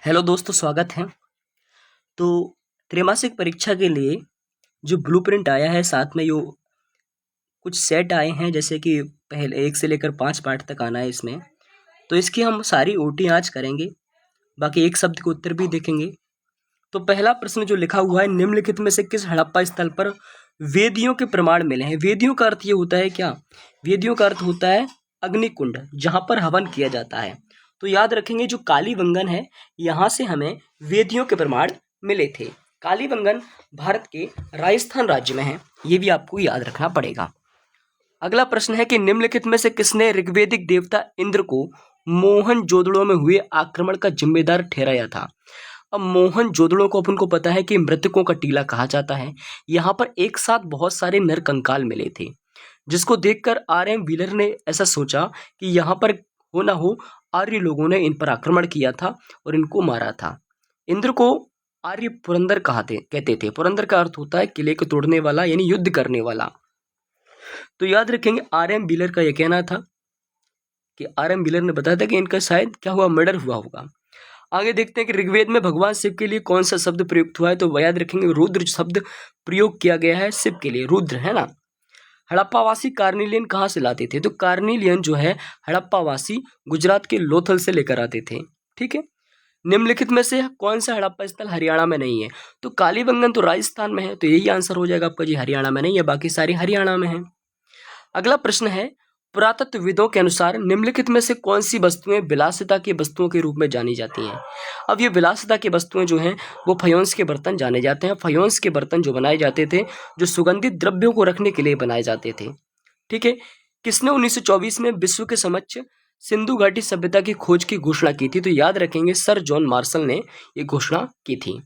Hello दोस्तों, स्वागत है। तो त्रैमासिक परीक्षा के लिए जो ब्लूप्रिंट आया है, साथ में यो कुछ सेट आए हैं, जैसे कि पहले 1 से लेकर 5 पार्ट तक आना है इसमें। तो इसकी हम सारी ओटी आज करेंगे, बाकी एक शब्द के उत्तर भी देखेंगे। तो पहला प्रश्न जो लिखा हुआ है, निम्नलिखित में से किस हड़प्पा स्थल पर वेदियों के प्रमाण मिले हैं? वेदियों का अर्थ ये होता है क्या? वेदियों का अर्थ होता है अग्निकुंड, जहां पर हवन किया जाता है। तो याद रखेंगे, जो कालीबंगन है, यहाँ से हमें वेदियों के प्रमाण मिले थे। कालीबंगन भारत के राजस्थान राज्य में है, ये भी आपको याद रखना पड़ेगा। अगला प्रश्न है कि निम्नलिखित में से किसने ऋग्वेदिक देवता इंद्र को मोहनजोदड़ो में हुए आक्रमण का जिम्मेदार ठहराया था? अब मोहनजोदड़ो को अपन को पता है कि मृतकों का टीला कहा जाता है। यहाँ पर एक साथ बहुत सारे नरकंकाल मिले थे, जिसको देखकर R.M. व्हीलर ने ऐसा सोचा कि यहाँ पर हो ना हो आर्य लोगों ने इन पर आक्रमण किया था और इनको मारा था। इंद्र को आर्य पुरंदर कहते थे। पुरंदर का अर्थ होता है किले को तोड़ने वाला, यानी युद्ध करने वाला। तो याद रखेंगे, R.M. व्हीलर का यह कहना था कि R.M. व्हीलर ने बताया था कि इनका शायद क्या हुआ, मर्डर हुआ होगा। आगे देखते हैं कि ऋग्वेद में भगवान शिव के लिए कौन सा शब्द प्रयुक्त हुआ है। तो याद रखेंगे, रुद्र शब्द प्रयोग किया गया है शिव के लिए, रुद्र है ना। हड़प्पावासी कार्निलियन कहाँ से लाते थे? तो कार्निलियन जो है हड़प्पावासी गुजरात के लोथल से लेकर आते थे। ठीक है। निम्नलिखित में से कौन सा हड़प्पा स्थल हरियाणा में नहीं है? तो कालीबंगन तो राजस्थान में है, तो यही आंसर हो जाएगा आपका जी, हरियाणा में नहीं है, बाकी सारी हरियाणा में है। अगला प्रश्न है, पुरातत्वविदों के अनुसार निम्नलिखित में से कौन सी वस्तुएं विलासिता की वस्तुओं के रूप में जानी जाती हैं? अब ये विलासिता की वस्तुएं जो हैं वो फायोंस के बर्तन जाने जाते हैं। फायोंस के बर्तन जो बनाए जाते थे, जो सुगंधित द्रव्यों को रखने के लिए बनाए जाते थे। ठीक है। किसने 1924 में विश्व के समक्ष सिंधु घाटी सभ्यता की खोज की घोषणा की थी? तो याद रखेंगे, सर जॉन मार्शल ने यह घोषणा की थी।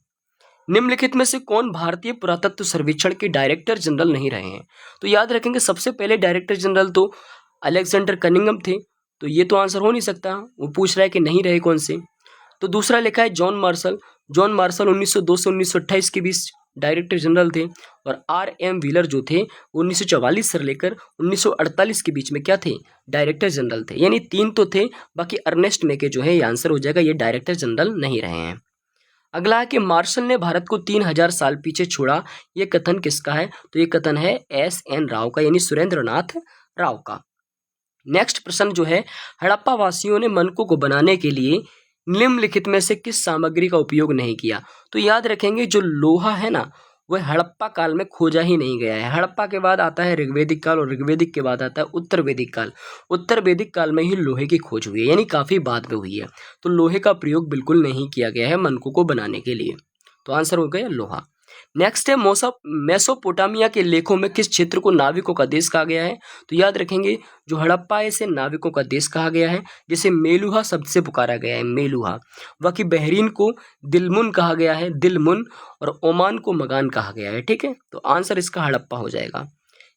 निम्नलिखित में से कौन भारतीय पुरातत्व सर्वेक्षण के डायरेक्टर जनरल नहीं रहे हैं? तो याद रखेंगे, सबसे पहले डायरेक्टर जनरल तो अलेक्जेंडर कनिंघम थे, तो ये तो आंसर हो नहीं सकता। वो पूछ रहा है कि नहीं रहे कौन से। तो दूसरा लिखा है जॉन मार्शल। जॉन मार्शल 1902 से 1928 के बीच डायरेक्टर जनरल थे। और R.M. व्हीलर जो थे 1944 से लेकर 1948 के बीच में क्या थे? डायरेक्टर जनरल थे। यानी 3 तो थे, बाकी अर्नेस्ट मेके जो है ये आंसर हो जाएगा, ये डायरेक्टर जनरल नहीं रहे हैं। अगला है कि मार्शल ने भारत को 3000 साल पीछे छोड़ा, ये कथन किसका है? तो ये कथन है S.N. राव का, यानी सुरेंद्रनाथ राव का। नेक्स्ट प्रश्न जो है, हड़प्पा वासियों ने मनकों को बनाने के लिए निम्नलिखित में से किस सामग्री का उपयोग नहीं किया? तो याद रखेंगे, जो लोहा है ना, वह हड़प्पा काल में खोजा ही नहीं गया है। हड़प्पा के बाद आता है ऋग्वेदिक काल, और ऋग्वेदिक के बाद आता है उत्तर वैदिक काल। उत्तर वैदिक काल में ही लोहे की खोज हुई है, यानी काफी बाद में हुई है। तो लोहे का प्रयोग बिल्कुल नहीं किया गया है मनकों को बनाने के लिए। तो आंसर हो गया लोहा। नेक्स्ट है, मेसोपोटामिया के लेखों में किस क्षेत्र को नाविकों का देश कहा गया है? तो याद रखेंगे, जो हड़प्पा है इसे नाविकों का देश कहा गया है, जिसे मेलुहा शब्द से पुकारा गया है, मेलुहा। बाकी बहरीन को दिलमुन कहा गया है, दिलमुन। और ओमान को मगान कहा गया है। ठीक है, तो आंसर इसका हड़प्पा हो जाएगा।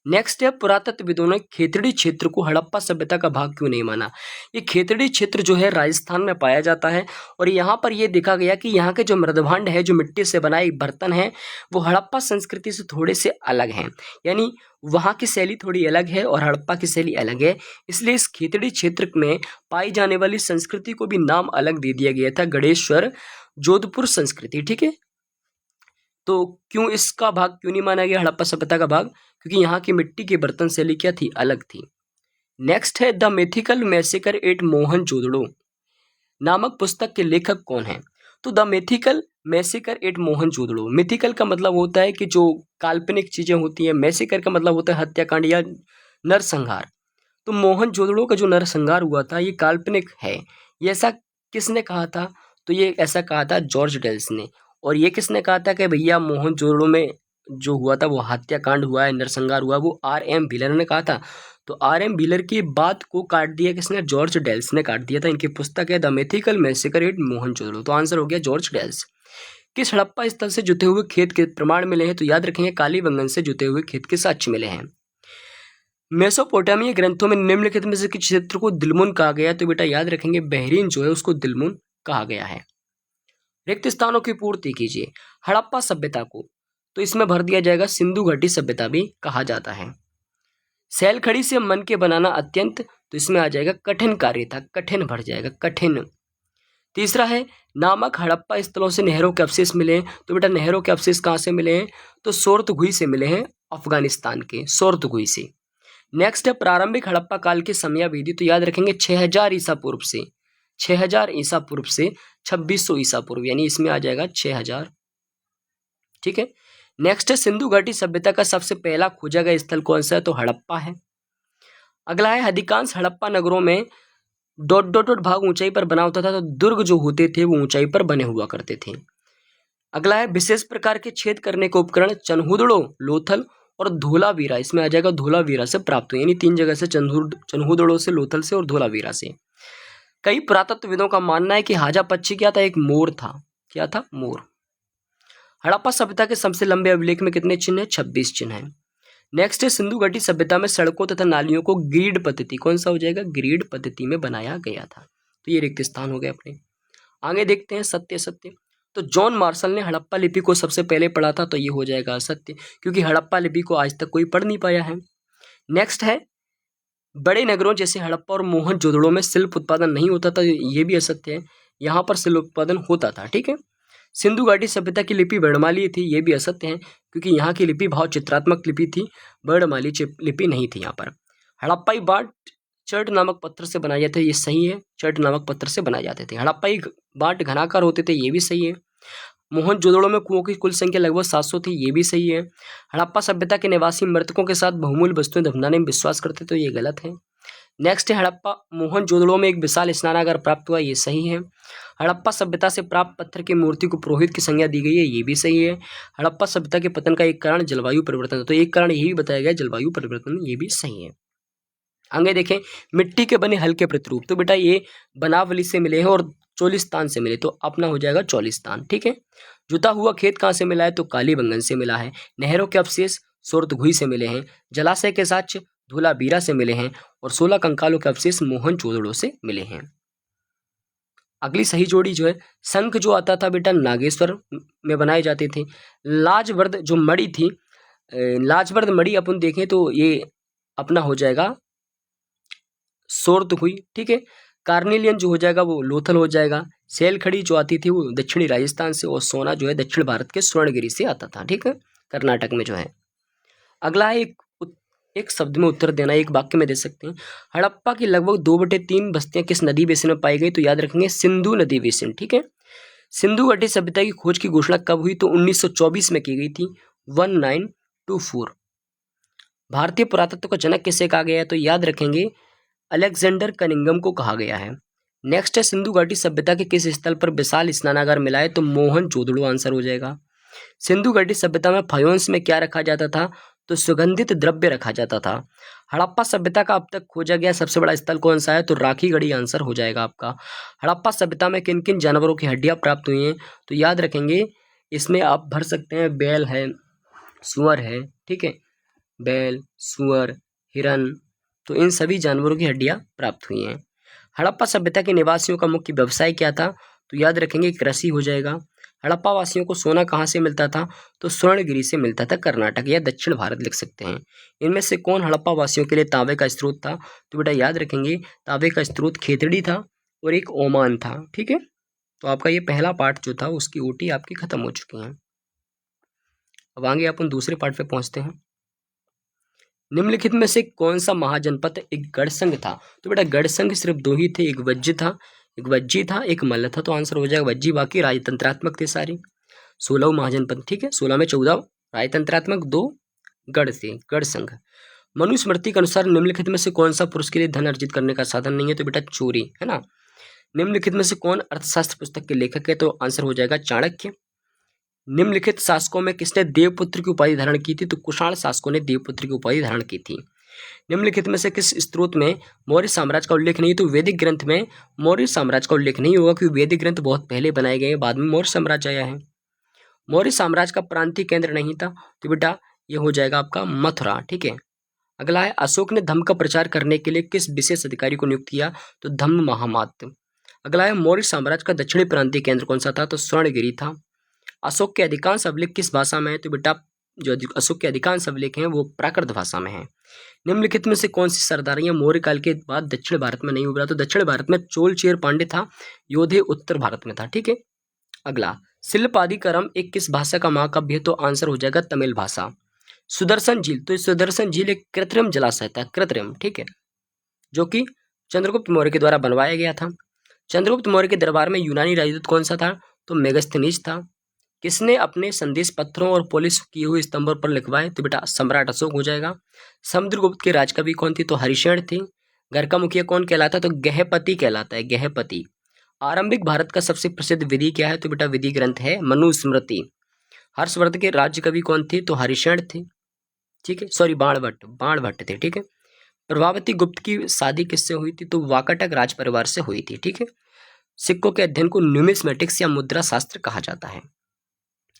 नेक्स्ट है, पुरातत्वविदों ने खेतड़ी क्षेत्र को हड़प्पा सभ्यता का भाग क्यों नहीं माना? ये खेतड़ी क्षेत्र जो है राजस्थान में पाया जाता है, और यहाँ पर ये देखा गया कि यहाँ के जो मृदभांड है, जो मिट्टी से बनाए बर्तन हैं, वो हड़प्पा संस्कृति से थोड़े से अलग हैं। यानी वहाँ की शैली थोड़ी अलग है और हड़प्पा की शैली अलग है, इसलिए इस खेतड़ी क्षेत्र में पाई जाने वाली संस्कृति को भी नाम अलग दे दिया गया था, गणेश्वर जोधपुर संस्कृति। ठीक है। तो क्यों इसका भाग क्यों नहीं माना गया, हड़प्पा सभ्यता का भाग? क्योंकि यहाँ की मिट्टी के बर्तन शैली क्या थी, अलग थी। नेक्स्ट है, the mythical massacre at Mohenjo-daro नामक पुस्तक के लेखक कौन है? तो the mythical massacre at Mohenjo-daro, mythical का मतलब होता है कि जो काल्पनिक चीजें होती हैं, मैसेकर का मतलब होता है हत्याकांड या नरसंहार। तो मोहनजोदड़ो का जो नरसंहार हुआ था ये काल्पनिक है, ये ऐसा किसने कहा था? तो ये ऐसा कहा था जॉर्ज डेल्स ने। और ये किसने कहा था कि भैया मोहनजोदड़ो में जो हुआ था वो हत्याकांड हुआ है, नरसंहार हुआ? वो R.M. व्हीलर ने कहा था। तो R.M. व्हीलर की बात को काट दिया किसने? जॉर्ज डेल्स ने काट दिया था। इनकी पुस्तक है the mythical massacre at Mohenjo-daro. तो आंसर हो गया जॉर्ज डेल्स। किस हड़प्पा स्थल से जुते हुए खेत के प्रमाण मिले हैं? तो याद रखेंगे, कालीबंगन से जुते हुए खेत के साक्ष्य मिले हैं। मेसोपोटामिया ग्रंथों में निम्नलिखित में से किस क्षेत्र को दिलमुन कहा गया? तो बेटा याद रखेंगे, बहरीन जो है उसको दिलमुन कहा गया है। रिक्त स्थानों की पूर्ति कीजिए। हड़प्पा सभ्यता को तो इसमें भर दिया जाएगा सिंधु घाटी सभ्यता भी कहा जाता है। सैलखड़ी से मन के बनाना अत्यंत, तो इसमें आ जाएगा कठिन कार्य था, कठिन भर जाएगा, कठिन। तीसरा है नामक हड़प्पा स्थलों से नहरों के अवशेष मिले हैं। तो बेटा नहरों के अवशेष कहाँ से मिले हैं? तो सोरतगुई से मिले हैं, अफगानिस्तान के सोरतगुई से। नेक्स्ट है प्रारंभिक हड़प्पा काल की समयावधि। तो याद रखेंगे 6000 ईसा पूर्व से 6000 ईसा पूर्व से 2600 ईसा पूर्व, यानी इसमें आ जाएगा 6000। ठीक है। नेक्स्ट है सिंधु घाटी सभ्यता का सबसे पहला खोजा गया स्थल कौन सा है? तो हड़प्पा है। अगला है अधिकांश हड़प्पा नगरों में डॉट डॉट डॉट भाग ऊंचाई पर बना होता था, तो दुर्ग जो होते थे वो ऊंचाई पर बने हुआ करते थे। अगला है विशेष प्रकार के छेद करने के उपकरण चनहुदड़ो, लोथल और धोलावीरा, इसमें आ जाएगा धोलावीरा से प्राप्त हुए, यानी 3 जगह से, चनहुदड़ो से, लोथल से और धोलावीरा से। कई पुरातत्वविदों का मानना है कि हाजा पक्षी क्या था? एक मोर था। क्या था? मोर। हड़प्पा सभ्यता के सबसे लंबे अभिलेख में कितने चिन्ह हैं? 26 चिन्ह हैं। नेक्स्ट है सिंधु घाटी सभ्यता में सड़कों तथा नालियों को ग्रिड पद्धति, कौन सा हो जाएगा? ग्रिड पद्धति में बनाया गया था। तो ये रिक्त स्थान हो गए अपने। आगे देखते हैं सत्य सत्य। तो जॉन मार्शल ने हड़प्पा लिपि को सबसे पहले पढ़ा था, तो ये हो जाएगा असत्य, क्योंकि हड़प्पा लिपि को आज तक कोई पढ़ नहीं पाया है। नेक्स्ट है बड़े नगरों जैसे हड़प्पा और मोहनजोदड़ो में शिल्प उत्पादन नहीं होता था, ये भी असत्य है। यहाँ पर शिल्प उत्पादन होता था। ठीक है। सिंधु घाटी सभ्यता की लिपि वर्णमाली थी, ये भी असत्य है, क्योंकि यहाँ की लिपि भाव चित्रात्मक लिपि थी, वर्णमाली लिपि नहीं थी यहाँ पर। हड़प्पाई बाट चट नामक पत्थर से बनाए जाते थे, ये सही है, चट नामक पत्थर से बनाए जाते थे। हड़प्पाई बाट घनाकार होते थे, ये भी सही है। मोहनजोदड़ो में कुओं की कुल संख्या लगभग 700 थी, ये भी सही है। हड़प्पा सभ्यता के निवासी मृतकों के साथ बहुमूल्य वस्तुएं दफनाने में विश्वास करते, तो ये गलत है। नेक्स्ट है हड़प्पा मोहनजोदड़ो में एक विशाल स्नानागार प्राप्त हुआ, ये सही है। हड़प्पा सभ्यता से प्राप्त पत्थर की मूर्ति को पुरोहित की संज्ञा दी गई है, ये भी सही है। हड़प्पा सभ्यता के पतन का एक कारण जलवायु परिवर्तन है, तो एक कारण यही बताया गया जलवायु परिवर्तन, ये भी सही है। आगे देखें मिट्टी के बने हल्के प्रतिरूप। तो बेटा ये बनावली से मिले हैं और चोलिस्तान से मिले, तो अपना हो जाएगा चोलिस्तान। ठीक है। जुता हुआ खेत कहाँ से मिला है? तो कालीबंगन से मिला है। नहरों के अवशेष सोरतगुई से मिले हैं। जलाशय के साक्ष्य धोलावीरा से मिले हैं और 16 कंकालों के अवशेष मोहनजोदड़ो से मिले हैं। अगली सही जोड़ी जो है शंख जो आता था बेटा नागेश्वर में बनाए जाते थे। लाजवर्द जो मणि थी, लाजवर्द मणि अपन देखें तो ये अपना हो जाएगा सोरतगुई। ठीक है। कार्नेलियन जो हो जाएगा वो लोथल हो जाएगा। सेलखड़ी जो आती थी वो दक्षिणी राजस्थान से, और सोना जो है दक्षिण भारत के स्वर्णगिरी से आता था। ठीक है। कर्नाटक में जो है। अगला है एक शब्द में उत्तर देना, एक वाक्य में दे सकते हैं। हड़प्पा की लगभग 2/3 बस्तियां किस नदी बेसिन में पाई गई? तो याद रखेंगे सिंधु नदी बेसिन। ठीक है। सिंधु घाटी सभ्यता की खोज की घोषणा कब हुई? तो 1924 में की गई थी, 1924। भारतीय पुरातत्व का जनक किसे कहा गया है? तो याद रखेंगे अलेक्जेंडर कनिंघम को कहा गया है। नेक्स्ट है सिंधु घाटी सभ्यता के किस स्थल पर विशाल स्नानागार मिला है? तो मोहनजोदड़ो आंसर हो जाएगा। सिंधु घाटी सभ्यता में फायोन्स में क्या रखा जाता था? तो सुगंधित द्रव्य रखा जाता था। हड़प्पा सभ्यता का अब तक खोजा गया सबसे बड़ा स्थल कौन सा है? तो राखीगढ़ी आंसर हो जाएगा आपका। हड़प्पा सभ्यता में किन किन जानवरों की हड्डियां प्राप्त हुई हैं? तो याद रखेंगे इसमें आप भर सकते हैं बैल है, सुअर है। ठीक है। बैल, सुअर, हिरन, तो इन सभी जानवरों की हड्डियां प्राप्त हुई हैं। हड़प्पा सभ्यता के निवासियों का मुख्य व्यवसाय क्या था? तो याद रखेंगे कृषि हो जाएगा। हड़प्पा वासियों को सोना कहाँ से मिलता था? तो स्वर्णगिरी से मिलता था, कर्नाटक या दक्षिण भारत लिख सकते हैं। इनमें से कौन हड़प्पा वासियों के लिए तांबे का स्रोत था? तो बेटा याद रखेंगे तांबे का स्रोत खेतड़ी था और एक ओमान था। ठीक है। तो आपका ये पहला पार्ट जो था उसकी ओटी आपकी खत्म हो चुकी है। अब आगे अपन दूसरे पार्ट पे पहुंचते हैं। निम्नलिखित में से कौन सा महाजनपद एक गढ़संघ था? तो बेटा गढ़संघ सिर्फ 2 ही थे, एक वज्जी था, एक मल्ल था, तो आंसर हो जाएगा वज्जी। बाकी राजतंत्रात्मक थे सारी। 16 महाजनपद। ठीक है। 16 में 14 राजतंत्रात्मक, 2 गढ़ थे, गढ़संघ। मनुस्मृति के अनुसार निम्नलिखित में से कौन सा पुरुष के लिए धन अर्जित करने का साधन नहीं है? तो बेटा चोरी है ना। निम्नलिखित में से कौन अर्थशास्त्र पुस्तक के लेखक है? तो आंसर हो जाएगा चाणक्य। निम्नलिखित शासकों में किसने देवपुत्र की उपाधि धारण की थी? तो कुषाण शासकों ने देवपुत्र की उपाधि धारण की थी। निम्नलिखित में से किस स्त्रोत में मौर्य साम्राज्य का उल्लेख नहीं? तो वैदिक ग्रंथ में मौर्य साम्राज्य का उल्लेख नहीं होगा, क्योंकि वैदिक ग्रंथ बहुत पहले बनाए गए, बाद में मौर्य साम्राज्य आया है। मौर्य साम्राज्य का प्रांतीय केंद्र नहीं था, तो बेटा ये हो जाएगा आपका मथुरा। ठीक है। अगला है अशोक ने धम्म का प्रचार करने के लिए किस विशेष अधिकारी को नियुक्त किया? तो धम्म महामात्य। अगला है मौर्य साम्राज्य का दक्षिणी प्रांतीय केंद्र कौन सा था? तो स्वर्णगिरी था। अशोक के अधिकांश अभिलेख किस भाषा में है? तो बेटा जो अशोक के अधिकांश अभिलेख हैं वो प्राकृत भाषा में हैं। निम्नलिखित में से कौन सी सरदारियां मौर्य काल के बाद दक्षिण भारत में नहीं उभरा? तो दक्षिण भारत में चोल चेर पांड्य था, योधे उत्तर भारत में था। ठीक है, अगला शिल्पादिकरम एक किस भाषा का महाकाव्य है? तो आंसर हो जाएगा तमिल भाषा। सुदर्शन झील, तो सुदर्शन झील एक कृत्रिम जलाशय था, कृत्रिम, ठीक है, जो कि चंद्रगुप्त मौर्य के द्वारा बनवाया गया था। चंद्रगुप्त मौर्य के दरबार में यूनानी राजदूत कौन सा था? तो मेगस्थनीज था। किसने अपने संदेश पत्रों और पॉलिश किए हुए स्तंभों पर लिखवाए? तो बेटा सम्राट अशोक हो जाएगा। समुद्रगुप्त के राजकवि कौन थे? तो हरिशेन थे। घर का मुखिया कौन कहलाता है? तो गृहपति कहलाता है, गृहपति। आरंभिक भारत का सबसे प्रसिद्ध विधि क्या है? तो बेटा विधि ग्रंथ है मनुस्मृति। हर्षवर्धन के राज्य कवि कौन थे? तो हरिशेन थे। ठीक है, सॉरी बाणभट्ट थे। ठीक है, प्रभावती गुप्त की शादी किससे हुई थी? तो वाकाटक राज परिवार से हुई थी। ठीक है, सिक्कों के अध्ययन को न्यूमिस्मेटिक्स या मुद्रा शास्त्र कहा जाता है।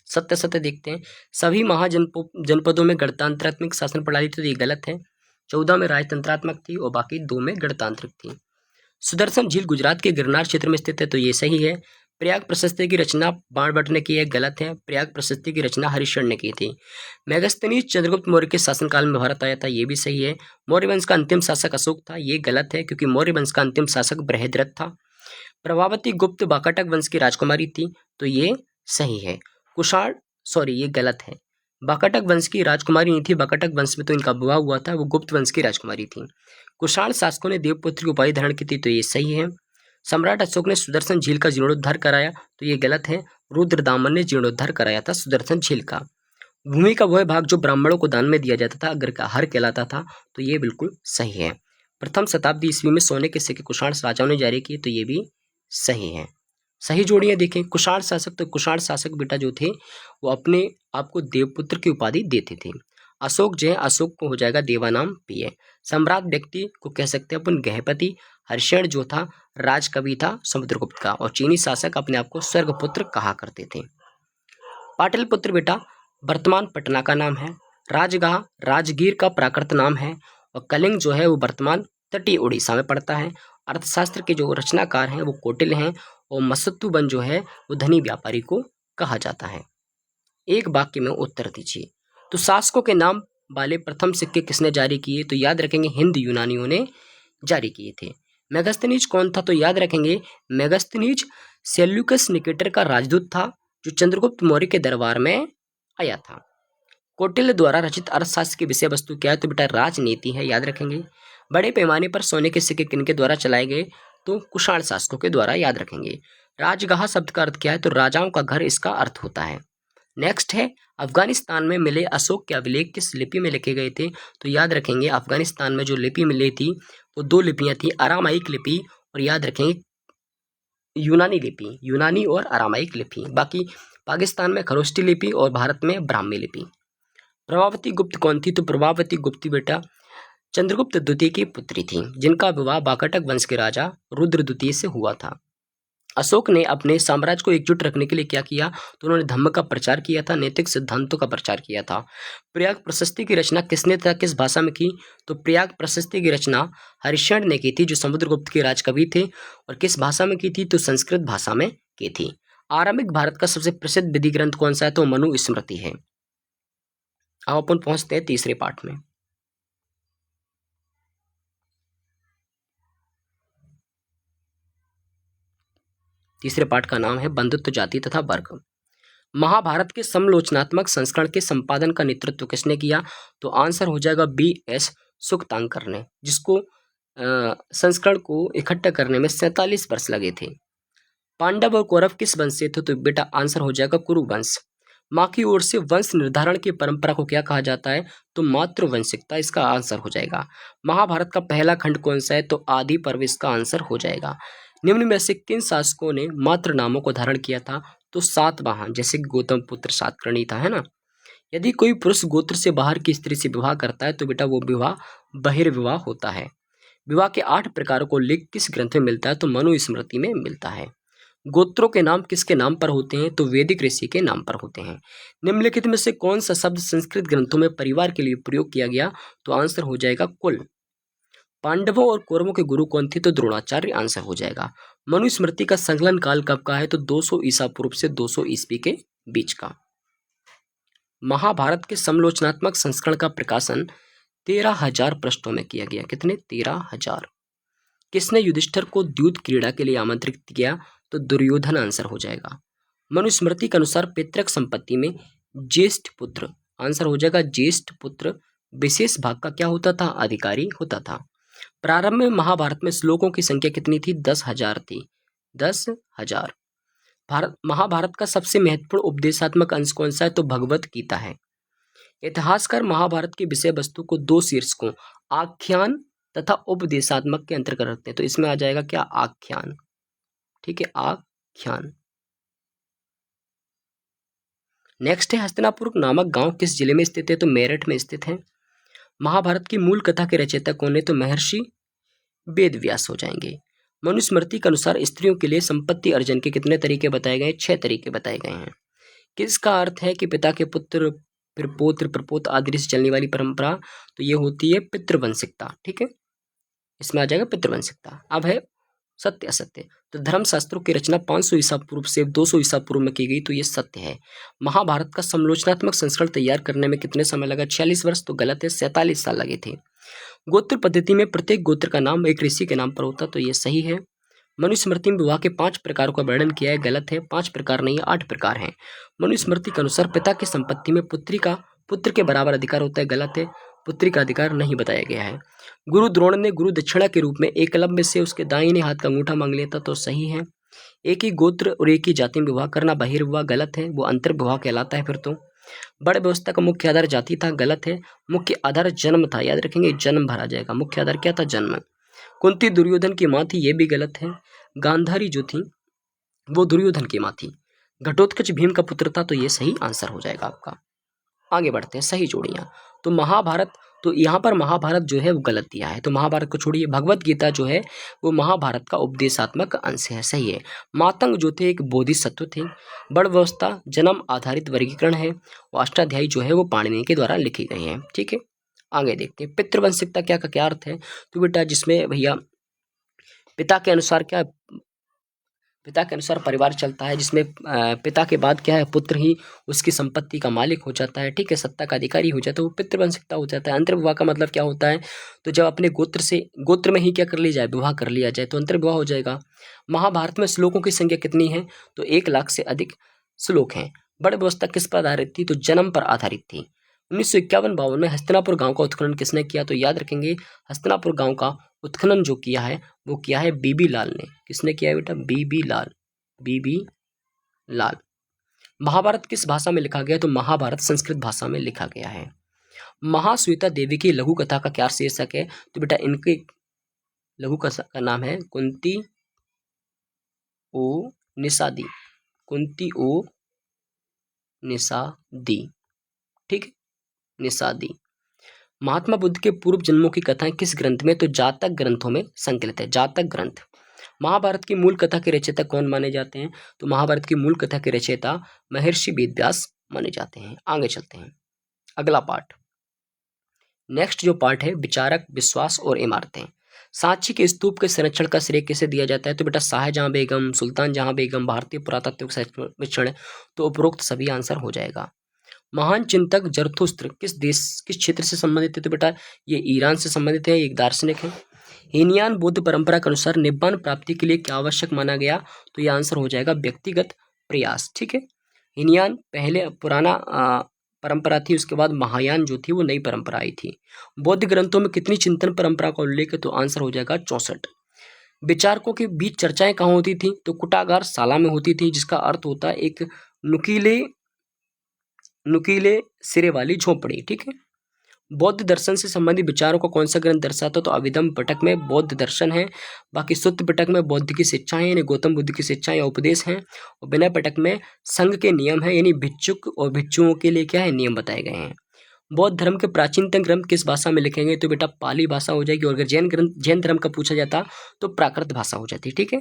सत्य सत्य देखते हैं। सभी महाजनपदों में गणतांत्रात्मक शासन प्रणाली थी, तो ये गलत है। 14 में राजतंत्रात्मक थी और बाकी 2 में गणतांत्रिक थी। सुदर्शन झील गुजरात के गिरनार क्षेत्र में स्थित है, तो ये सही है। प्रयाग प्रशस्ति की रचना बाणभट्ट ने की है, गलत है। प्रयाग प्रशस्ति की रचना हरिशेन ने की थी। मेगस्थनीज चंद्रगुप्त मौर्य के शासनकाल में भारत आया था, ये भी सही है। मौर्य वंश का अंतिम शासक अशोक था, ये गलत है, क्योंकि मौर्य वंश का अंतिम शासक बृहद्रथ था। प्रभावती गुप्त वाकाटक वंश की राजकुमारी थी, तो ये सही है। ये गलत है। वाकाटक वंश की राजकुमारी नहीं थी, वाकाटक वंश में तो इनका विवाह हुआ था, वो गुप्त वंश की राजकुमारी थी। कुषाण शासकों ने देवपुत्र की उपाधि धारण की थी, तो ये सही है। सम्राट अशोक ने सुदर्शन झील का जीर्णोद्धार कराया, तो ये गलत है। रुद्रदामन ने जीर्णोद्धार कराया था सुदर्शन झील का। भूमि का वह भाग जो ब्राह्मणों को दान में दिया जाता था अगर का हर कहलाता था, तो ये बिल्कुल सही है। प्रथम शताब्दी ईस्वी में सोने के सिक्के कुषाण राजाओं ने जारी किए, तो ये भी सही है। सही जोड़ियां देखें। कुषाण शासक, तो कुषाण शासक बेटा जो थे वो अपने आपको देवपुत्र की उपाधि देते थे। अशोक जो है, अशोक को हो जाएगा देवानाम प्रिय। सम्राट व्यक्ति को कह सकते हैं अपन गृहपति। हर्षण जो था राजकवि था समुद्रगुप्त का, और चीनी शासक अपने आप को स्वर्गपुत्र कहा करते थे। पाटलिपुत्र बेटा वर्तमान पटना का नाम है। राजगाह राजगीर का प्राकृत नाम है, और कलिंग जो है वो वर्तमान तटीय उड़ीसा में पड़ता है। अर्थशास्त्र के जो रचनाकार हैं वो कौटिल्य हैं, और मसत्तुबन जो है वो धनी व्यापारी को कहा जाता है। एक वाक्य में उत्तर दीजिए। तो शासकों के नाम वाले प्रथम सिक्के किसने जारी किए? तो याद रखेंगे हिंद यूनानियों ने जारी किए थे। मेगस्थनीज कौन था? तो याद रखेंगे मेगस्थनीज सेल्यूकस निकेटर का राजदूत था, जो चंद्रगुप्त मौर्य के दरबार में आया था। कौटिल्य द्वारा रचित अर्थशास्त्र की विषय वस्तु क्या है? तो बेटा राजनीति है, याद रखेंगे। बड़े पैमाने पर सोने के सिक्के किनके द्वारा चलाए गए? तो कुषाण शासकों के द्वारा, याद रखेंगे। राजगाह शब्द का अर्थ क्या है? तो राजाओं का घर इसका अर्थ होता है। नेक्स्ट है अफगानिस्तान में मिले अशोक के अभिलेख किस लिपि में लिखे गए थे? तो याद रखेंगे अफगानिस्तान में जो लिपि मिली थी वो 2 लिपियां थी, अरामाइक लिपि और याद रखेंगे यूनानी लिपि, यूनानी और अरामाइक लिपि। बाकी पाकिस्तान में खरोष्टी लिपि और भारत में ब्राह्मी लिपि। प्रभावती गुप्त कौन थी? तो प्रभावती गुप्त बेटा चंद्रगुप्त द्वितीय की पुत्री थी, जिनका विवाह वाकाटक वंश के राजा रुद्र द्वितीय से हुआ था। अशोक ने अपने साम्राज्य को एकजुट रखने के लिए क्या किया? तो उन्होंने धम्म का प्रचार किया था, नैतिक सिद्धांतों का प्रचार किया था। प्रयाग प्रशस्ति की रचना किसने था, किस भाषा में की? तो प्रयाग प्रशस्ति की रचना हरिशेन ने की थी, जो समुद्रगुप्त के राजकवि थे, और किस भाषा में की थी? तो संस्कृत भाषा में की थी। आरंभिक भारत का सबसे प्रसिद्ध विधि ग्रंथ कौन सा है? तो मनुस्मृति है। अब अपन पहुंचते हैं तीसरे पाठ में। तीसरे पाठ का नाम है बंधुत्व जाति तथा वर्ग। महाभारत के समलोचनात्मक संस्करण के संपादन का नेतृत्व किसने किया? तो आंसर हो जाएगा B.S. सुक्तांकर ने, जिसको संस्करण को इकट्ठा करने में 47 वर्ष लगे थे। पांडव और कौरव किस वंश से थे? तो बेटा आंसर हो जाएगा कुरु वंश। माँ की ओर से वंश निर्धारण की परंपरा को क्या कहा जाता है? तो मातृवंशिकता, इसका आंसर हो जाएगा। महाभारत का पहला खंड कौन सा है? तो आदि पर्व, इसका आंसर हो जाएगा। निम्न में से किन शासकों ने मातृ नामों को धारण किया था? तो सातवाहन, जैसे गौतम पुत्र सातकर्णी था, है ना। यदि कोई पुरुष गोत्र से बाहर की स्त्री से विवाह करता है तो बेटा वो विवाह बहिर्विवाह होता है। विवाह के 8 प्रकारों को उल्लेख किस ग्रंथ में मिलता है? तो मनुस्मृति में मिलता है। गोत्रों के नाम किसके नाम पर होते हैं? तो वैदिक ऋषि के नाम पर होते हैं। निम्नलिखित में से कौन सा शब्द संस्कृत ग्रंथों में परिवार के लिए प्रयोग किया गया? तो आंसर हो जाएगा कुल। पांडवों और कौरवों के गुरु कौन थे? तो द्रोणाचार्य, आंसर हो जाएगा। मनुस्मृति का संकलन काल कब का है? तो 200 ईसा पूर्व से 200 ईस्वी के बीच का। महाभारत के समालोचनात्मक संस्करण का प्रकाशन 13,000 पृष्ठों में किया गया। कितने? 13,000। किसने युधिष्ठिर को द्यूत क्रीड़ा के लिए आमंत्रित किया? तो दुर्योधन आंसर हो जाएगा। मनुस्मृति के अनुसार पैतृक संपत्ति में ज्येष्ठ पुत्र, आंसर हो जाएगा ज्येष्ठ पुत्र, विशेष भाग का क्या होता था? अधिकारी होता था। प्रारंभ में महाभारत में श्लोकों की संख्या कितनी थी? 10,000 थी। 10,000। महाभारत का सबसे महत्वपूर्ण उपदेशात्मक अंश कौन सा है? तो भगवत गीता है। इतिहासकार महाभारत की विषय वस्तु को दो शीर्षकों आख्यान तथा उपदेशात्मक के अंतर्गत रखते हैं। तो इसमें आ जाएगा क्या? आख्यान। ठीक है, आख्यान। नेक्स्ट है हस्तिनापुर नामक गांव किस जिले में स्थित है? तो मेरठ में स्थित है। महाभारत की मूल कथा के रचयिता कौन है? तो महर्षि वेदव्यास हो जाएंगे। मनुस्मृति के अनुसार स्त्रियों के लिए संपत्ति अर्जन के कितने तरीके बताए गए? 6 तरीके बताए गए हैं। किसका अर्थ है कि पिता के पुत्र, फिर पौत्र, प्रपौत्र आदि से चलने वाली परंपरा? तो ये होती है पितृवंशिकता। ठीक है, इसमें आ जाएगा पितृवंशिकता। अब है सत्य असत्य। तो धर्मशास्त्रों की रचना 500 ईसा पूर्व से 200 ईसा पूर्व में की गई, तो ये सत्य है। महाभारत का समालोचनात्मक संस्करण तैयार करने में कितने समय लगा? 46 वर्ष। तो गलत है, 47 साल लगे थे। गोत्र पद्धति में प्रत्येक गोत्र का नाम एक ऋषि के नाम पर होता, तो ये सही है। मनुस्मृति में विवाह के 5 प्रकारों का वर्णन किया है, गलत है। 5 प्रकार नहीं, 8 प्रकार हैं। मनुस्मृति के अनुसार पिता की संपत्ति में पुत्री का पुत्र के बराबर अधिकार होता है, गलत है। पुत्री का अधिकार नहीं बताया गया है। गुरु द्रोण ने गुरु दक्षिणा के रूप में एकलव्य से उसके दाहिने हाथ का अंगूठा मांग लिया था, तो सही है। एक ही गोत्र और एक ही जाति में विवाह करना बहिर्विवाह, गलत है, वो अंतर विवाह कहलाता है फिर तो। बड़ व्यवस्था का मुख्य आधार जाति था, गलत है। मुख्य आधार जन्म था, याद रखेंगे, जन्म भरा जाएगा। मुख्य आधार क्या था? जन्म। कुंती दुर्योधन की मां थी, ये भी गलत है। गांधारी जो थी वो दुर्योधन की मां थी। घटोत्कच भीम का पुत्र था, तो ये सही आंसर हो जाएगा आपका। आगे बढ़ते हैं, सही जोड़ियां। तो महाभारत, तो यहाँ पर महाभारत जो है वो गलत दिया है, तो महाभारत को छोड़िए। भगवत गीता जो है वो महाभारत का उपदेशात्मक अंश है, सही है। मातंग जो थे एक बोधिसत्व थे। बड़ व्यवस्था जन्म आधारित वर्गीकरण है। और अष्टाध्यायी जो है वो पाणिनि के द्वारा लिखी गई है। ठीक है, आगे देखते हैं पितृवंशिकता क्या का क्या अर्थ है। तो बेटा जिसमें भैया पिता के अनुसार क्या, पिता के अनुसार परिवार चलता है, जिसमें पिता के बाद क्या है, पुत्र ही उसकी संपत्ति का मालिक हो जाता है। ठीक है, सत्ता का अधिकारी हो जाता है, वो पितृवंशिकता हो जाता है। अंतर्विवाह का मतलब क्या होता है? तो जब अपने गोत्र में ही क्या कर लिया जाए, विवाह कर लिया जाए, तो अंतर्विवाह हो जाएगा। महाभारत में श्लोकों की संख्या कितनी है? तो 1 लाख से अधिक श्लोक हैं। बड़ व्यवस्था किस पर आधारित थी? तो जन्म पर आधारित थी। 1951-52 में हस्तिनापुर गांव का उत्खनन किसने किया? तो याद रखेंगे, हस्तिनापुर गांव का उत्खनन जो किया है वो किया है बीबी लाल ने। किसने किया है बेटा? बीबी लाल। बीबी लाल। महाभारत किस भाषा में लिखा गया? तो महाभारत संस्कृत भाषा में लिखा गया है। महाश्वेता देवी की लघु कथा का क्या शीर्षक है? तो बेटा इनके लघु कथा का नाम है कुंती ओ निषादी। कुंती ओ निषादी। ठीक है, निषादी। महात्मा बुद्ध के पूर्व जन्मों की कथाएं किस ग्रंथ में? तो जातक ग्रंथों में संकलित है, जातक ग्रंथ। महाभारत की मूल कथा के रचयिता कौन माने जाते हैं? तो महाभारत की मूल कथा के रचयिता महर्षि वेदव्यास माने जाते हैं। आगे चलते हैं, अगला पार्ट। नेक्स्ट जो पार्ट है, विचारक, विश्वास और इमारतें। सांची के स्तूप के संरक्षण का श्रेय किसे दिया जाता है? तो बेटा शाहजहां बेगम, सुल्तान जहां बेगम, भारतीय पुरातत्व सर्वेक्षण। तो उपरोक्त सभी आंसर हो जाएगा। महान चिंतक जरथुस्त्र किस देश, किस क्षेत्र से संबंधित है? तो बेटा ये ईरान से संबंधित है, एक दार्शनिक है। हीनयान बौद्ध परंपरा के अनुसार निब्बान प्राप्ति के लिए क्या आवश्यक माना गया? तो यह आंसर हो जाएगा व्यक्तिगत प्रयास। ठीक है, हीनयान पहले पुराना परंपरा थी, उसके बाद महायान जो थी वो नई परंपरा आई थी। बौद्ध ग्रंथों में कितनी चिंतन परंपरा का उल्लेख है? तो आंसर हो जाएगा 64। विचारकों के बीच चर्चाएं कहाँ होती थी? तो कुटागार शाला में होती थी, जिसका अर्थ होता है एक नुकीले सिरे वाली झोपड़ी। ठीक है, बौद्ध दर्शन से संबंधित विचारों को कौन सा ग्रंथ दर्शाता? तो अभिधम्म पिटक में बौद्ध दर्शन है। बाकी सूत्र पिटक में बौद्ध की शिक्षाएं यानी गौतम बुद्ध की शिक्षाएं या उपदेश हैं। और विनय पिटक में संघ के नियम है, यानी भिक्षुक और भिक्षुओं के लिए क्या है, नियम बताए गए हैं। बौद्ध धर्म के प्राचीनतम ग्रंथ किस भाषा में लिखे गए? तो बेटा पाली भाषा हो जाएगी। और अगर जैन धर्म का पूछा जाता तो प्राकृत भाषा हो जाती। ठीक है,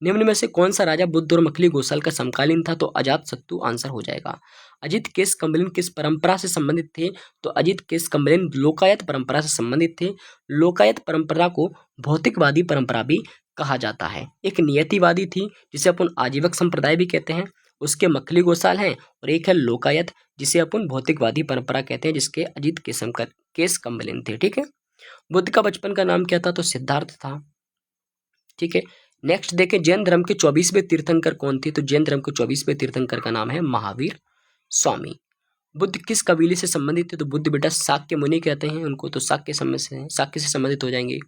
निम्न में से कौन सा राजा बुद्ध और मखली गोसाल का समकालीन था? तो अजातशत्रु आंसर हो जाएगा। अजित केश कम्बलिन किस परंपरा से संबंधित थे? तो अजित केश कम्बलिन लोकायत परंपरा से संबंधित थे। लोकायत परंपरा को भौतिकवादी परंपरा भी कहा जाता है। एक नियतिवादी थी, जिसे अपन आजीवक संप्रदाय भी कहते हैं, उसके मखली गोसाल हैं, और एक है लोकायत जिसे अपन भौतिकवादी परंपरा कहते हैं, जिसके अजीत केस कम्बलिन थे। ठीक है, बुद्ध का बचपन का नाम क्या था? तो सिद्धार्थ था। ठीक है, नेक्स्ट देखें जैन धर्म के 24वें तीर्थंकर कौन थे? तो जैन धर्म के 24वें तीर्थंकर का नाम है महावीर स्वामी। बुद्ध किस कबीले से संबंधित थे? तो बुद्ध बेटा शाक्य मुनि कहते हैं उनको, तो शाक्य से संबंधित हो जाएंगे।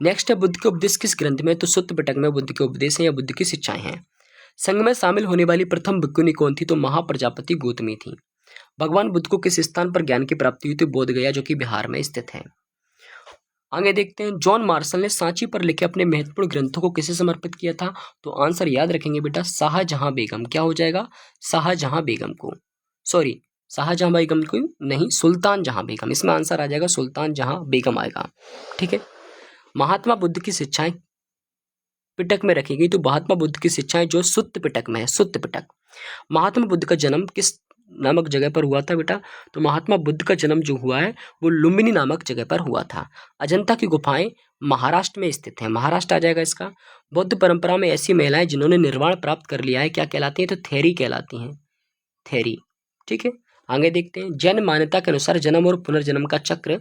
नेक्स्ट है बुद्ध के उपदेश किस ग्रंथ में? तो सुत्त पिटक में बुद्ध के उपदेश हैं या बुद्ध की शिक्षाएं हैं। संघ में शामिल होने वाली प्रथम भिक्षुणी कौन थी? तो महाप्रजापति गौतमी थी। भगवान बुद्ध को किस स्थान पर ज्ञान की प्राप्ति हुई? तो बोधगया, जो कि बिहार में स्थित है। आगे देखते हैं, जॉन मार्शल ने सांची पर लिखे अपने महत्वपूर्ण ग्रंथों को किसे समर्पित किया था? तो आंसर याद रखेंगे बेटा, शाहजहां बेगम। क्या हो जाएगा? शाहजहां बेगम को, सॉरी शाहजहां बेगम को नहीं, सुल्तान जहां बेगम। इसमें आंसर आ जाएगा सुल्तान जहां बेगम आएगा। ठीक है, महात्मा बुद्ध की शिक्षाएं पिटक में रखी गई, तो महात्मा बुद्ध की शिक्षाएं जो सुत्त पिटक में है, सुत्त पिटक। महात्मा बुद्ध का जन्म किस नामक जगह पर हुआ था बेटा? तो महात्मा बुद्ध का जन्म जो हुआ है वो लुम्बिनी नामक जगह पर हुआ था। अजंता की गुफाएं महाराष्ट्र में स्थित है, महाराष्ट्र आ जाएगा इसका। बौद्ध परंपरा में ऐसी महिलाएं जिन्होंने निर्वाण प्राप्त कर लिया है क्या कहलाती हैं? तो थेरी कहलाती हैं, थेरी। ठीक है, आगे देखते हैं, जैन मान्यता के अनुसार जन्म और पुनर्जन्म का चक्र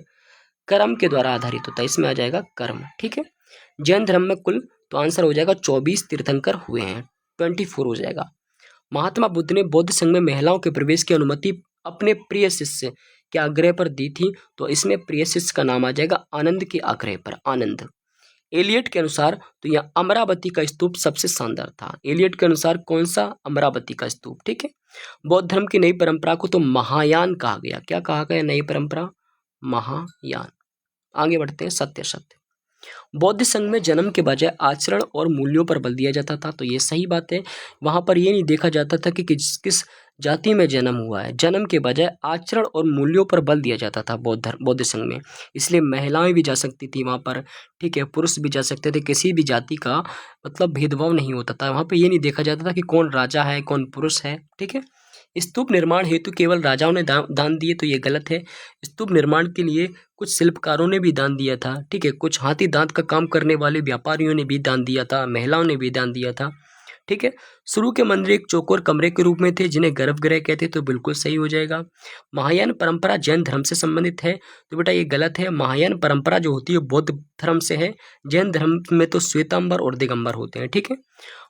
कर्म के द्वारा आधारित होता है, इसमें आ जाएगा कर्म। ठीक है, जैन धर्म में कुल, तो आंसर हो जाएगा 24 तीर्थंकर हुए हैं, 24 हो जाएगा। महात्मा बुद्ध ने बौद्ध संघ में महिलाओं के प्रवेश की अनुमति अपने प्रिय शिष्य के आग्रह पर दी थी, तो इसमें प्रिय शिष्य का नाम आ जाएगा आनंद के आग्रह पर, आनंद। एलियट के अनुसार तो यह अमरावती का स्तूप सबसे शानदार था। एलियट के अनुसार कौन सा? अमरावती का स्तूप। ठीक है, बौद्ध धर्म की नई परंपरा को तो महायान कहा गया। क्या कहा गया? नई परंपरा महायान। आगे बढ़ते हैं, सत्य सत्य। बौद्ध संघ में जन्म के बजाय आचरण और मूल्यों पर बल दिया जाता था, तो ये सही बात है। वहां पर ये नहीं देखा जाता था कि किस जाति में जन्म हुआ है, जन्म के बजाय आचरण और मूल्यों पर बल दिया जाता था बौद्ध संघ में। इसलिए महिलाएं भी जा सकती थी वहां पर, ठीक है, पुरुष भी जा सकते थे, किसी भी जाति का मतलब भेदभाव नहीं होता था वहां पर। ये नहीं देखा जाता था कि कौन राजा है कौन पुरुष है। ठीक है, स्तूप निर्माण हेतु केवल राजाओं ने दान दिए, तो ये गलत है। स्तूप निर्माण के लिए कुछ शिल्पकारों ने भी दान दिया था। ठीक है, कुछ हाथी दांत का काम करने वाले व्यापारियों ने भी दान दिया था, महिलाओं ने भी दान दिया था। ठीक है, शुरू के मंदिर एक चौकोर कमरे के रूप में थे जिन्हें गर्भगृह कहते, तो बिल्कुल सही हो जाएगा। महायान परंपरा जैन धर्म से संबंधित है, तो बेटा ये गलत है। महायान परंपरा जो होती है बौद्ध धर्म से है, जैन धर्म में तो श्वेतांबर और दिगंबर होते हैं। ठीक है,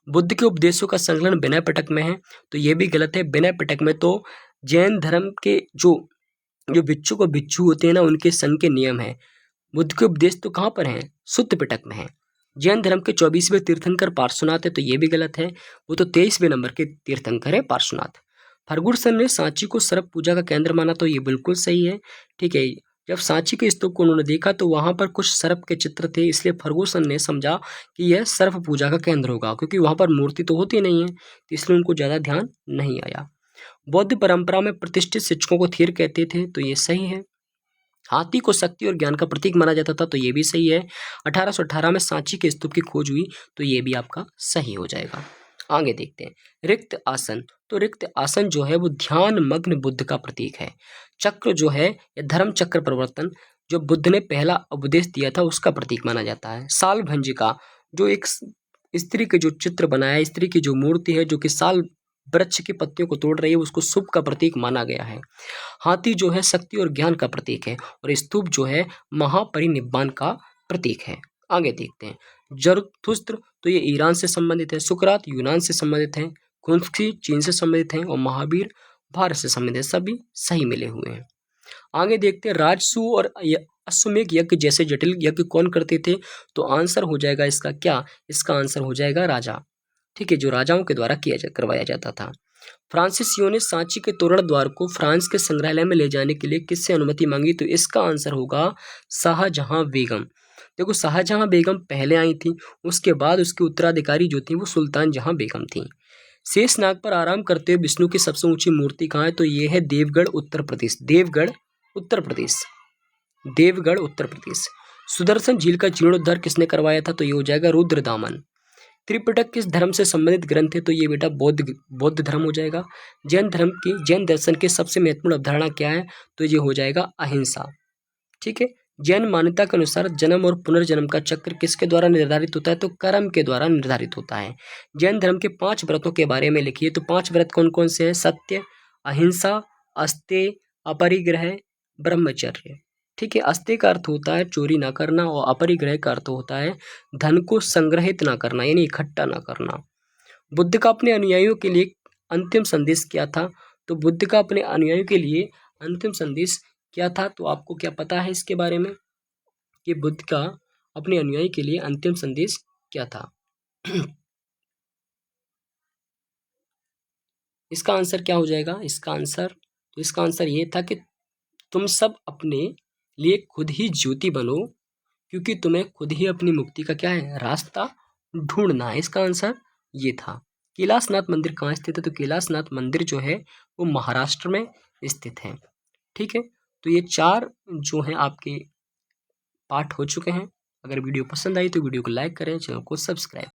बुद्ध के उपदेशों का संकलन विनय पिटक में है, तो ये भी गलत है। विनय पिटक में तो जैन धर्म के जो भिक्षु को भिक्षु होते हैं ना, उनके संघ के नियम है। बुद्ध के उपदेश तो कहाँ पर हैं? सुत्त पिटक में है। जैन धर्म के 24वें तीर्थंकर पार्श्वनाथ है, तो ये भी गलत है। वो तो 23वें नंबर के तीर्थंकर है पार्श्वनाथ। फर्गुसन ने सांची को सर्प पूजा का केंद्र माना, तो ये बिल्कुल सही है। ठीक है, जब सांची के स्तूप को उन्होंने देखा तो वहां पर कुछ सर्प के चित्र थे, इसलिए फर्गुसन ने समझा कि यह सर्प पूजा का केंद्र होगा, क्योंकि वहां पर मूर्ति तो होती नहीं है, तो इसलिए उनको ज्यादा ध्यान नहीं आया। बौद्ध परंपरा में प्रतिष्ठित शिक्षकों को थीर कहते थे, तो ये सही है। हाथी को शक्ति और ज्ञान का प्रतीक माना जाता था, तो ये भी सही है। 1818 में सांची के स्तूप की खोज हुई, तो ये भी आपका सही हो जाएगा। आगे देखते हैं, रिक्त आसन। तो रिक्त आसन जो है वो ध्यान मग्न बुद्ध का प्रतीक है। चक्र जो है या धर्म चक्र प्रवर्तन जो बुद्ध ने पहला उपदेश दिया था उसका प्रतीक माना जाता है। साल भंजिका जो एक स्त्री के जो चित्र बनाया है, स्त्री की जो मूर्ति है जो कि साल वृक्ष की पत्तियों को तोड़ रही है, उसको शुभ का प्रतीक माना गया है। हाथी जो है शक्ति और ज्ञान का प्रतीक है, और स्तूप जो है महापरिनिब्बान का प्रतीक है। आगे देखते हैं, जरथुस्त्र तो ये ईरान से संबंधित है, सुकरात यूनान से संबंधित है, खुन्स्की चीन से संबंधित है, और महावीर भारत से संबंधित है। सभी सही मिले हुए हैं। आगे देखते हैं, राजसु और अश्वमेध यज्ञ जैसे जटिल यज्ञ कौन करते थे? तो आंसर हो जाएगा इसका क्या? इसका आंसर हो जाएगा राजा। ठीक है, जो राजाओं के द्वारा करवाया जाता था। फ्रांसीसियों ने सांची के तोरण द्वार को फ्रांस के संग्रहालय में ले जाने के लिए किससे अनुमति मांगी? तो इसका आंसर होगा शाहजहां बेगम। देखो, शाहजहां बेगम पहले आई थी, उसके बाद उसकी उत्तराधिकारी जो थी वो सुल्तान जहां बेगम थी। शेषनाग पर आराम करते हुए विष्णु की सबसे ऊंची मूर्ति कहाँ है? तो ये है देवगढ़ उत्तर प्रदेश, देवगढ़ उत्तर प्रदेश, देवगढ़ उत्तर प्रदेश। सुदर्शन झील का जीर्णोद्धार किसने करवाया था? तो ये हो जाएगा रुद्रदामन। त्रिपिटक किस धर्म से संबंधित ग्रंथ है? तो ये बेटा बौद्ध धर्म हो जाएगा। जैन दर्शन की सबसे महत्वपूर्ण अवधारणा क्या है? तो ये हो जाएगा अहिंसा। ठीक है, जैन मान्यता के अनुसार जन्म और पुनर्जन्म का चक्र किसके द्वारा निर्धारित होता है? तो कर्म के द्वारा निर्धारित होता है। जैन धर्म के 5 व्रतों के बारे में लिखिए। तो 5 व्रत कौन कौन से हैं? सत्य, अहिंसा, अस्तेय, अपरिग्रह, ब्रह्मचर्य। ठीक है, अस्तेय का अर्थ होता है चोरी ना करना और अपरिग्रह का अर्थ होता है धन को संग्रहित ना करना, यानी इकट्ठा ना करना। बुद्ध का अपने अनुयायियों के लिए अंतिम संदेश क्या था? तो बुद्ध का अपने अनुयायियों के लिए अंतिम संदेश क्या था? तो आपको क्या पता है इसके बारे में कि बुद्ध का अपने अनुयायी के लिए अंतिम संदेश क्या था? इसका आंसर क्या हो जाएगा? इसका आंसर ये था कि तुम सब अपने लिए खुद ही ज्योति बनो, क्योंकि तुम्हें खुद ही अपनी मुक्ति का क्या है? रास्ता ढूंढना है। इसका आंसर ये था। कैलाशनाथ मंदिर कहाँ स्थित है? तो कैलाशनाथ मंदिर जो है वो महाराष्ट्र में स्थित है। ठीक है, तो ये 4 जो हैं आपके पाठ हो चुके हैं। अगर वीडियो पसंद आई तो वीडियो को लाइक करें, चैनल को सब्सक्राइब